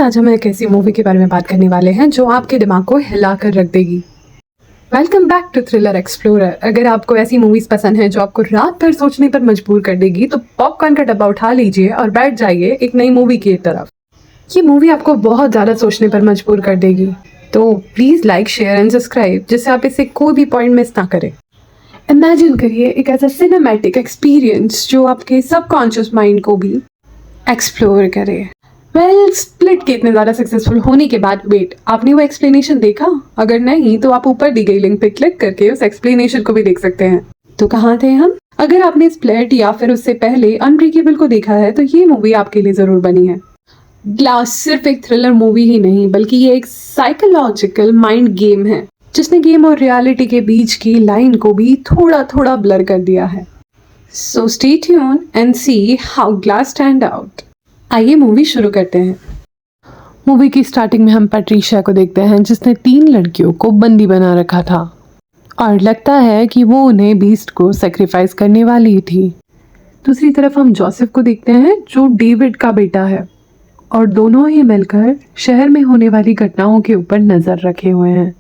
आज हम एक ऐसी मूवी के बारे में बात करने वाले हैं जो आपके दिमाग को हिला कर रख देगी। Welcome back to thriller explorer. अगर आपको ऐसी मूवीज पसंद है जो आपको रात भर सोचने पर मजबूर कर देगी तो पॉपकॉर्न का डब्बा उठा लीजिए और बैठ जाइए एक नई मूवी की तरफ। ये मूवी आपको बहुत ज़्यादा सोचने पर मजबूर कर देगी, तो please like, share and subscribe जिससे आप इससे कोई भी पॉइंट मिस ना करें। इमेजिन करिए एक ऐसा सिनेमैटिक एक्सपीरियंस जो आपके सबकॉन्शियस माइंड को भी एक्सप्लोर करे। स्प्लिट के इतने ज़्यादा सक्सेसफुल होने के बाद वेट, आपने वो एक्सप्लेनेशन देखा? अगर नहीं तो आप ऊपर दी गई लिंक पे क्लिक करके उस एक्सप्लेनेशन को भी देख सकते हैं। तो कहाँ थे हम? अगर आपने स्प्लिट या फिर उससे पहले अनब्रेकेबल को देखा है तो ये मूवी आपके लिए ज़रूर बनी है। ग्लास सिर्फ एक थ्रिलर मूवी ही नहीं बल्कि ये एक साइकोलॉजिकल माइंड गेम है जिसने गेम और रियलिटी के बीच की लाइन को भी थोड़ा थोड़ा ब्लर कर दिया है। So stay tune and see how glass stand out. आइए मूवी शुरू करते हैं। मूवी की स्टार्टिंग में हम पैट्रिशिया को देखते हैं जिसने 3 लड़कियों को बंदी बना रखा था और लगता है कि वो उन्हें बीस्ट को सेक्रीफाइस करने वाली थी। दूसरी तरफ हम जोसेफ को देखते हैं जो डेविड का बेटा है और दोनों ही मिलकर शहर में होने वाली घटनाओं के ऊपर नज़र रखे हुए हैं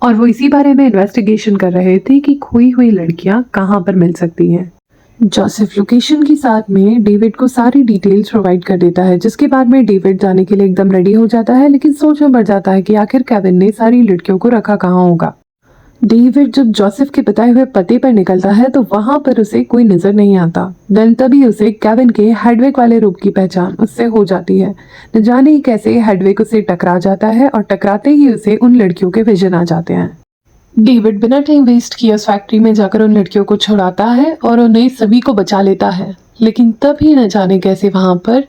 और वो इसी बारे में इन्वेस्टिगेशन कर रहे थे कि खोई हुई लड़कियां कहाँ पर मिल सकती हैं। जोसेफ लोकेशन के साथ में डेविड को सारी डिटेल्स प्रोवाइड कर देता है जिसके बाद में डेविड जाने के लिए एकदम रेडी हो जाता है, लेकिन सोच में पड़ जाता है कि आखिर केविन ने सारी लड़कियों को रखा कहाँ होगा। डेविड जब जोसेफ के बताए हुए पते पर निकलता है तो वहां पर उसे कोई नजर नहीं आता। देन तभी उसे केविन के हेडविक वाले रूप की पहचान उससे हो जाती है। न जाने कैसे हेडविक उसे टकरा जाता है और टकराते ही उसे उन लड़कियों के विजन आ जाते हैं। डेविड बिना टाइम वेस्ट किए उस फैक्ट्री में जाकर उन लड़कियों को छुड़ाता है और उन्हें सभी को बचा लेता है, लेकिन तभी न जाने कैसे वहां पर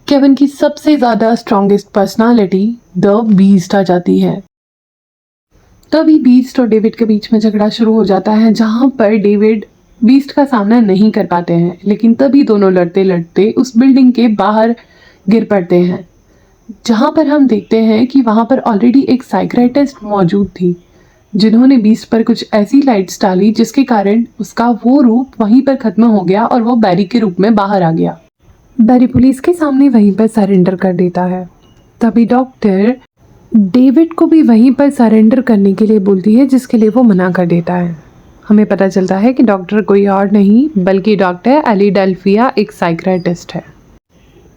केविन की सबसे ज्यादा स्ट्रॉन्गेस्ट पर्सनालिटी द बीस्ट आ जाती है। तभी बीस्ट और डेविड के बीच में झगड़ा शुरू हो जाता है जहां पर डेविड बीस्ट का सामना नहीं कर पाते हैं, लेकिन तभी दोनों लड़ते लड़ते उस बिल्डिंग के बाहर गिर पड़ते हैं जहां पर हम देखते हैं कि वहां पर ऑलरेडी एक साइकियाट्रिस्ट मौजूद थी जिन्होंने बीस्ट पर कुछ ऐसी लाइट्स डाली जिसके कारण उसका वो रूप वहीं पर खत्म हो गया और वो बैरी के रूप में बाहर आ गया। बैरी पुलिस के सामने वहीं पर सरेंडर कर देता है। तभी डॉक्टर डेविड को भी वहीं पर सरेंडर करने के लिए बोलती है जिसके लिए वो मना कर देता है। हमें पता चलता है कि डॉक्टर कोई और नहीं बल्कि डॉक्टर एलिडेल्फिया एक साइकियाट्रिस्ट है।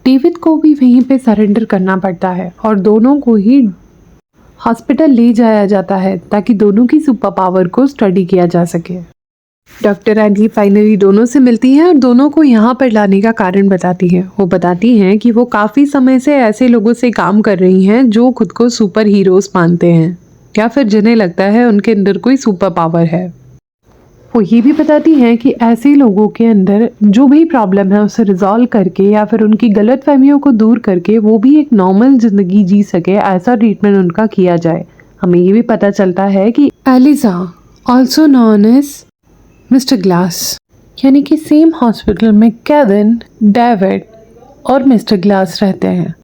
डेविड को भी वहीं पे सरेंडर करना पड़ता है और दोनों को ही हॉस्पिटल ले जाया जाता है ताकि दोनों की सुपर पावर को स्टडी किया जा सके। डॉक्टर एली फाइनली दोनों से मिलती है और दोनों को यहाँ पर लाने का कारण बताती है। वो बताती हैं कि वो काफ़ी समय से ऐसे लोगों से काम कर रही हैं जो खुद को सुपर हीरोज मानते हैं या फिर जिन्हें लगता है उनके अंदर कोई सुपर पावर है। वो ये भी बताती हैं कि ऐसे लोगों के अंदर जो भी प्रॉब्लम है उसे रिजॉल्व करके या फिर उनकी गलतफहमियों को दूर करके वो भी एक नॉर्मल जिंदगी जी सके, ऐसा ट्रीटमेंट उनका किया जाए। हमें ये भी पता चलता है कि Elijah also known as mister Glass यानी कि सेम हॉस्पिटल में केविन, डेविड और मिस्टर ग्लास रहते हैं।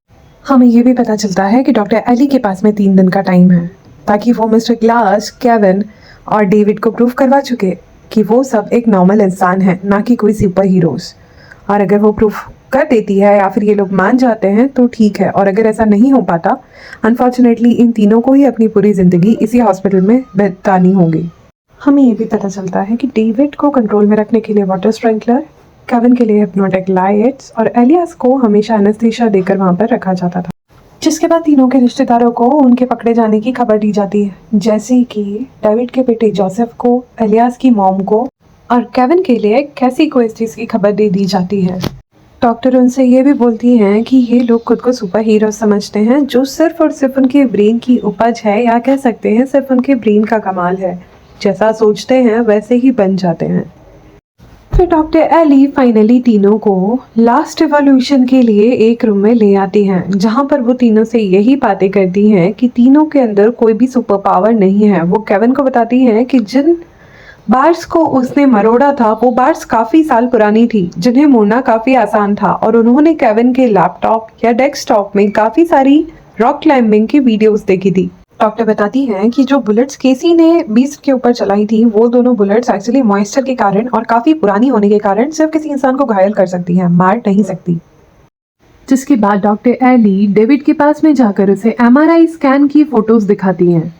हमें ये भी पता चलता है कि डॉक्टर एली के पास में 3 दिन का टाइम है ताकि वो मिस्टर ग्लास, केविन और डेविड को प्रूव करवा चुके कि वो सब एक नॉर्मल इंसान है, ना कि कोई सुपर हीरोज। और अगर वो प्रूफ कर देती है या फिर ये लोग मान जाते हैं तो ठीक है, और अगर ऐसा नहीं हो पाता अनफॉर्चुनेटली इन तीनों को ही अपनी पूरी ज़िंदगी इसी हॉस्पिटल में बितानी होगी। हमें ये भी पता चलता है कि डेविड को कंट्रोल में रखने के लिए वाटर स्प्रिंकलर, केविन के लिए हिप्नोटिक लाइट्स और एलियास को हमेशा एनेस्थीसिया देकर वहाँ पर रखा जाता था। जिसके बाद तीनों के रिश्तेदारों को उनके पकड़े जाने की खबर दी जाती है, जैसे कि डेविड के बेटे जोसेफ को, एलियास की मॉम को और केविन के लिए कैसी को इस चीज़ की खबर दे दी जाती है। डॉक्टर उनसे ये भी बोलती हैं कि ये लोग खुद को सुपर हीरो समझते हैं जो सिर्फ और सिर्फ उनके ब्रेन की उपज है, या कह सकते हैं सिर्फ उनके ब्रेन का कमाल है। जैसा सोचते हैं वैसे ही बन जाते हैं। फिर डॉक्टर एली फाइनली तीनों को लास्ट एवोल्यूशन के लिए एक रूम में ले आती हैं जहां पर वो तीनों से यही बातें करती हैं कि तीनों के अंदर कोई भी सुपर पावर नहीं है। वो केविन को बताती हैं कि जिन बार्स को उसने मरोड़ा था वो बार्स काफ़ी साल पुरानी थी जिन्हें मोड़ना काफ़ी आसान था, और उन्होंने केविन के लैपटॉप या डेस्कटॉप में काफ़ी सारी रॉक क्लाइंबिंग की वीडियोस देखी थी। डॉक्टर बताती हैं कि जो बुलेट्स केसी ने बीस्ट के ऊपर चलाई थी वो दोनों बुलेट्स एक्चुअली मॉइस्चर के कारण और काफ़ी पुरानी होने के कारण सिर्फ किसी इंसान को घायल कर सकती हैं, मार नहीं सकती। जिसके बाद डॉक्टर एली डेविड के पास में जाकर उसे एमआरआई स्कैन की फोटोज दिखाती हैं।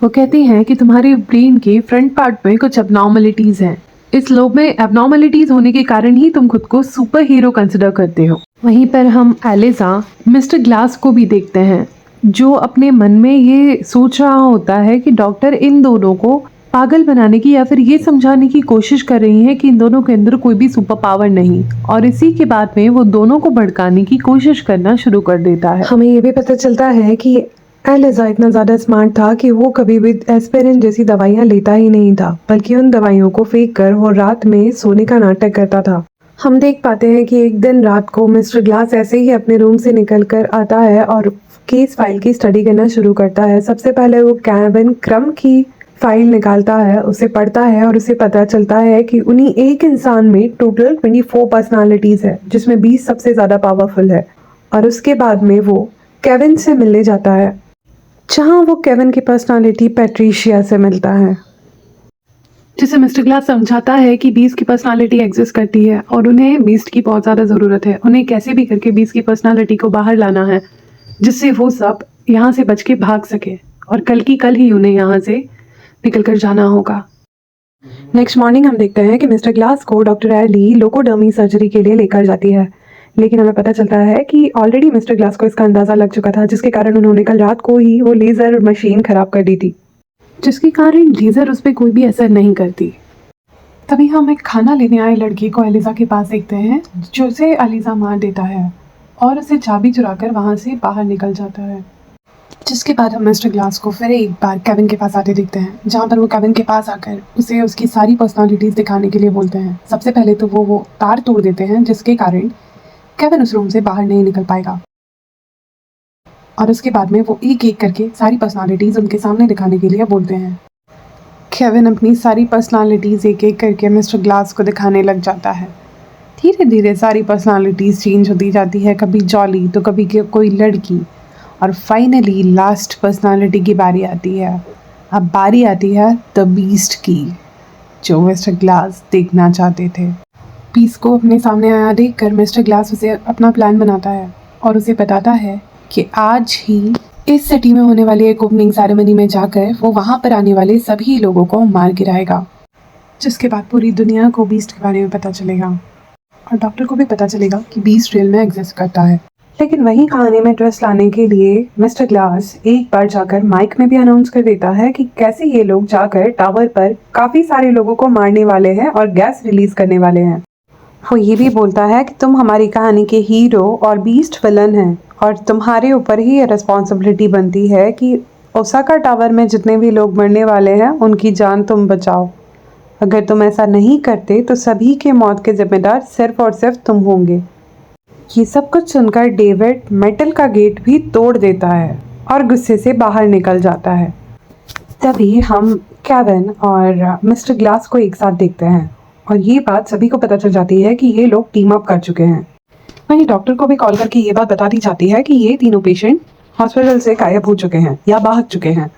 वो कहती हैं कि तुम्हारे ब्रेन के फ्रंट पार्ट में कुछ एबनॉर्मलिटीज हैं। इस लोब में एबनॉर्मलिटीज होने के कारण ही तुम खुद को सुपर हीरो कंसिडर करते हो। वहीं पर हम एलिजा मिस्टर ग्लास को भी देखते हैं, जो अपने मन में ये सोच रहा होता है कि डॉक्टर इन दोनों को पागल बनाने की या फिर ये समझाने की कोशिश कर रही है कि इन दोनों के अंदर कोई भी सुपर पावर नहीं, और इसी के बाद में वो दोनों को भड़काने की कोशिश करना शुरू कर देता है। हमें ये भी पता चलता है कि एलिजा इतना ज़्यादा स्मार्ट था कि वो कभी भी एस्पिरिन जैसी दवाइयाँ लेता ही नहीं था, बल्कि उन दवाइयों को फेंक कर वो रात में सोने का नाटक करता था। हम देख पाते हैं कि एक दिन रात को मिस्टर ग्लास ऐसे ही अपने रूम से निकल कर आता है और केस फाइल की स्टडी करना शुरू करता है। सबसे पहले वो केविन क्रम की फाइल निकालता है, उसे पढ़ता है और उसे पता चलता है कि उन्हीं एक इंसान में टोटल 24 पर्सनालिटीज़ है, जिसमें 20 सबसे ज़्यादा पावरफुल है। और उसके बाद में वो केविन से मिलने जाता है, जहाँ वो केविन की पर्सनालिटी पैट्रिशिया से मिलता है, जिसे मिस्टर ग्लास समझाता है कि बीस्ट की पर्सनालिटी एग्जिस्ट करती है और उन्हें बीस्ट की बहुत ज़्यादा ज़रूरत है। उन्हें कैसे भी करके बीस्ट की पर्सनालिटी को बाहर लाना है, जिससे वो सब यहाँ से बच के भाग सके, और कल की कल ही उन्हें यहाँ से निकल कर जाना होगा। नेक्स्ट मॉर्निंग हम देखते हैं कि मिस्टर ग्लास को डॉक्टर एली लोकोडर्मी सर्जरी के लिए लेकर जाती है, लेकिन हमें पता चलता है कि ऑलरेडी मिस्टर ग्लास को इसका अंदाज़ा लग चुका था, जिसके कारण उन्होंने कल रात को ही वो लेज़र मशीन ख़राब कर दी थी, जिसके कारण लेज़र उस पर कोई भी असर नहीं करती। तभी हम एक खाना लेने आए लड़की को एलिजा के पास देखते हैं, जो उसे एलिजा मार देता है और उसे चाबी चुराकर वहाँ से बाहर निकल जाता है। जिसके बाद हम मिस्टर ग्लास को फिर एक बार केविन के पास आते देखते हैं, जहाँ पर वो केविन के पास आकर उसे उसकी सारी पर्सनालिटीज़ दिखाने के लिए बोलते हैं। सबसे पहले तो वो तार तोड़ देते हैं, जिसके कारण केविन उस रूम से बाहर नहीं निकल पाएगा, और उसके बाद में वो एक एक करके सारी पर्सनालिटीज़ उनके सामने दिखाने के लिए बोलते हैं। केविन अपनी सारी पर्सनालिटीज़ एक एक करके मिस्टर ग्लास को दिखाने लग जाता है। धीरे धीरे सारी पर्सनालिटीज़ चेंज होती जाती है, कभी जॉली तो कभी कोई लड़की, और फाइनली लास्ट पर्सनालिटी की बारी आती है। अब बारी आती है द बीस्ट की, जो मिस्टर ग्लास देखना चाहते थे। बीस्ट को अपने सामने आया देखकर मिस्टर ग्लास उसे अपना प्लान बनाता है और उसे बताता है कि आज ही इस सिटी में होने वाली एक ओपनिंग सेरेमनी में जाकर वो वहाँ पर आने वाले सभी लोगों को मार गिराएगा, जिसके बाद पूरी दुनिया को बीस्ट के बारे में पता चलेगा और डॉक्टर को भी पता चलेगा कि बीस्ट रियल में एग्जिस्ट करता है। लेकिन वही कहानी में ट्विस्ट लाने के लिए मिस्टर ग्लास एक बार जाकर माइक में भी अनाउंस कर देता है कि कैसे ये लोग जाकर टावर पर काफ़ी सारे लोगों को मारने वाले हैं और गैस रिलीज करने वाले हैं। वो ये भी बोलता है कि तुम हमारी कहानी के हीरो और बीस्ट विलन हैं, और तुम्हारे ऊपर ही ये रिस्पॉन्सिबिलिटी बनती है कि ओसाका टावर में जितने भी लोग मरने वाले हैं उनकी जान तुम बचाओ। अगर तुम ऐसा नहीं करते तो सभी के मौत के जिम्मेदार सिर्फ और सिर्फ तुम होंगे। ये सब कुछ सुनकर डेविड मेटल का गेट भी तोड़ देता है और गुस्से से बाहर निकल जाता है। तभी हम केविन और मिस्टर ग्लास को एक साथ देखते हैं, और ये बात सभी को पता चल जाती है कि ये लोग टीम अप कर चुके हैं। वहीं डॉक्टर को भी कॉल करके ये बात बता दी जाती है कि ये तीनों पेशेंट हॉस्पिटल से गायब हो चुके हैं या भाग चुके हैं।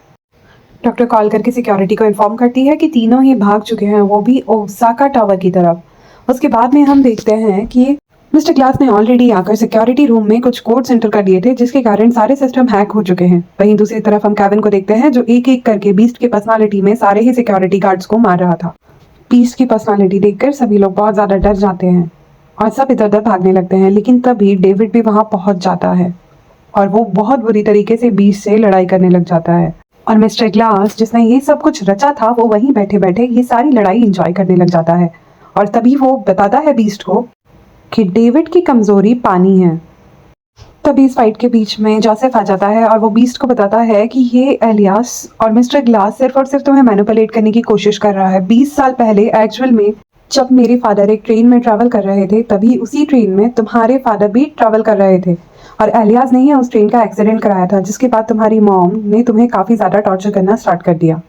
डॉक्टर कॉल करके सिक्योरिटी को इन्फॉर्म करती है कि तीनों ही भाग चुके हैं, वो भी ओसाका टावर की तरफ। उसके बाद में हम देखते हैं कि मिस्टर ग्लास ने ऑलरेडी आकर सिक्योरिटी रूम में कुछ कोड सेंटर कर दिए थे, जिसके कारण सारे सिस्टम हैक हो चुके हैं। वहीं दूसरी तरफ हम केविन को देखते हैं, जो एक एक करके बीस्ट की पर्सनालिटी में सारे ही सिक्योरिटी गार्ड्स को मार रहा था। बीस्ट की पर्सनालिटी देखकर सभी लोग बहुत ज़्यादा डर जाते हैं और सब इधर उधर भागने लगते हैं, लेकिन तभी डेविड भी वहाँ पहुँच जाता है और वो बहुत बुरी तरीके से बीस्ट से लड़ाई करने लग जाता है। और मिस्टर ग्लास, जिसने ये सब कुछ रचा था, वो वहीं बैठे बैठे ये सारी लड़ाई इंजॉय करने लग जाता है। और तभी वो बताता है बीस्ट को कि डेविड की कमजोरी पानी है। तभी इस फाइट के बीच में जोसेफ आ जाता है और वो बीस्ट को बताता है कि ये एलियास और मिस्टर ग्लास सिर्फ और सिर्फ तुम्हें मैनिपुलेट करने की कोशिश कर रहा है। 20 साल पहले एक्चुअल में जब मेरे फादर एक ट्रेन में ट्रैवल कर रहे थे, तभी उसी ट्रेन में तुम्हारे फादर भी ट्रैवल कर रहे थे और एलियास ने ही उस ट्रेन का एक्सीडेंट कराया था, जिसके बाद तुम्हारी मॉम ने तुम्हें काफ़ी ज़्यादा टॉर्चर करना स्टार्ट कर दिया।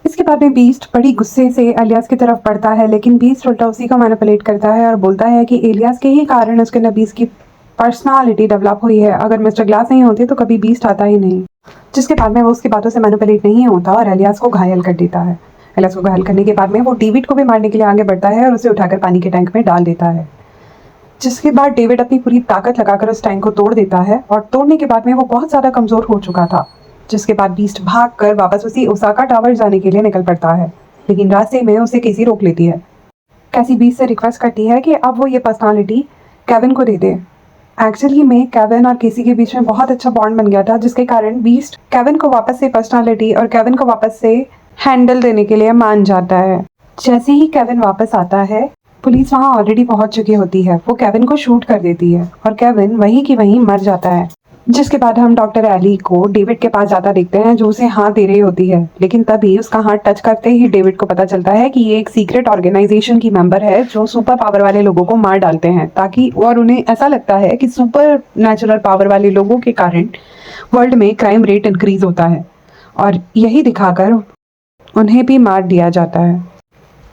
इसके बाद में बीस्ट बड़ी गुस्से से एलियास की तरफ बढ़ता है, लेकिन बीस्ट उल्टा उसी को मैनिपुलेट करता है और बोलता है कि एलियास के ही कारण उसके अंदर बीस्ट की पर्सनालिटी डेवलप हुई है। अगर मिस्टर ग्लास नहीं होते तो कभी बीस्ट आता ही नहीं। जिसके बाद में वो उसकी बातों से मैनिपुलेट नहीं होता और एलियास को घायल कर देता है। एलियास को घायल करने के बाद में वो डेविड को भी मारने के लिए आगे बढ़ता है और उसे उठाकर पानी के टैंक में डाल देता है। जिसके बाद डेविड अपनी पूरी ताकत लगाकर उस टैंक को तोड़ देता है और तोड़ने के बाद में वो बहुत ज़्यादा कमज़ोर हो चुका था। जिसके बाद बीस्ट भागकर वापस उसी ओसाका टावर जाने के लिए निकल पड़ता है, लेकिन रास्ते में उसे केसी रोक लेती है। कैसी बीस्ट से रिक्वेस्ट करती है कि अब वो ये पर्सनालिटी केविन को दे दे। एक्चुअली में केविन और केसी के बीच में बहुत अच्छा बॉन्ड बन गया था, जिसके कारण बीस्ट केविन को वापस से पर्सनालिटी और केविन को वापस से हैंडल देने के लिए मान जाता है। जैसे ही केविन वापस आता है, पुलिस वहाँ ऑलरेडी पहुंच चुकी होती है। वो केविन को शूट कर देती है और केविन वहीं की वहीं मर जाता है। जिसके बाद हम डॉक्टर एली को डेविड के पास जाता देखते हैं, जो उसे हाथ दे रही होती है, लेकिन तभी उसका हाथ टच करते ही डेविड को पता चलता है कि ये एक सीक्रेट ऑर्गेनाइजेशन की मेंबर है जो सुपर पावर वाले लोगों को मार डालते हैं ताकि, और उन्हें ऐसा लगता है कि सुपर नेचुरल पावर वाले लोगों के कारण वर्ल्ड में क्राइम रेट इंक्रीज होता है और यही दिखाकर उन्हें भी मार दिया जाता है।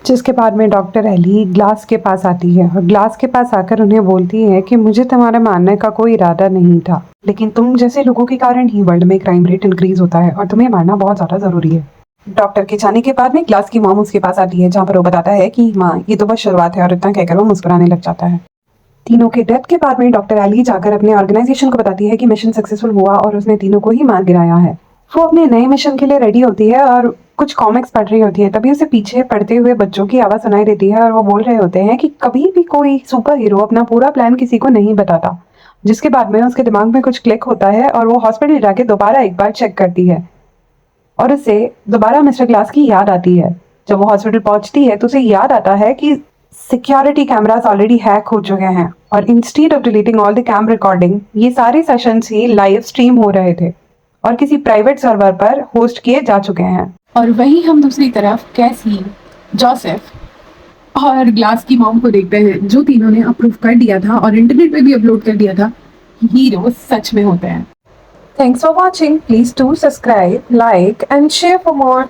जिसके बाद में डॉक्टर एली ग्लास के पास आती है और ग्लास के पास आकर उन्हें बोलती है कि मुझे तुम्हारा मारने का कोई इरादा नहीं था, लेकिन तुम जैसे लोगों के कारण ही वर्ल्ड में क्राइम रेट इंक्रीज होता है और तुम्हें मारना बहुत ज़्यादा ज़रूरी है। डॉक्टर के जाने के बाद में ग्लास की मॉम उसके पास आती है, जहाँ पर वो बताता है कि माँ ये तो बस शुरुआत है, और इतना कहकर वो मुस्कुराने लग जाता है। तीनों के डेथ के बाद में डॉक्टर एली जाकर अपने ऑर्गेनाइजेशन को बताती है कि मिशन सक्सेसफुल हुआ और उसने तीनों को ही मार गिराया है। वो अपने नए मिशन के लिए रेडी होती है और कुछ कॉमिक्स पढ़ रही होती है, तभी उसे पीछे पढ़ते हुए बच्चों की आवाज़ सुनाई देती है और वो बोल रहे होते हैं कि कभी भी कोई सुपर हीरो अपना पूरा प्लान किसी को नहीं बताता। जिसके बाद में उसके दिमाग में कुछ क्लिक होता है और वो हॉस्पिटल जाके दोबारा एक बार चेक करती है और उससे दोबारा मिस्टर ग्लास की याद आती है। जब वो हॉस्पिटल पहुंचती है तो उसे याद आता है कि सिक्योरिटी कैमरास ऑलरेडी हैक हो चुके हैं और instead of deleting all the cam recording, ये सारे सेशंस ही लाइव स्ट्रीम हो रहे थे और किसी प्राइवेट सर्वर पर होस्ट किए जा चुके हैं। और वहीं हम दूसरी तरफ कैसी, जोसेफ और ग्लास की मॉम को देखते हैं, जो तीनों ने अप्रूव कर दिया था और इंटरनेट पे भी अपलोड कर दिया था। हीरो सच में होते हैं। Thanks for watching. Please do subscribe, like and share for more.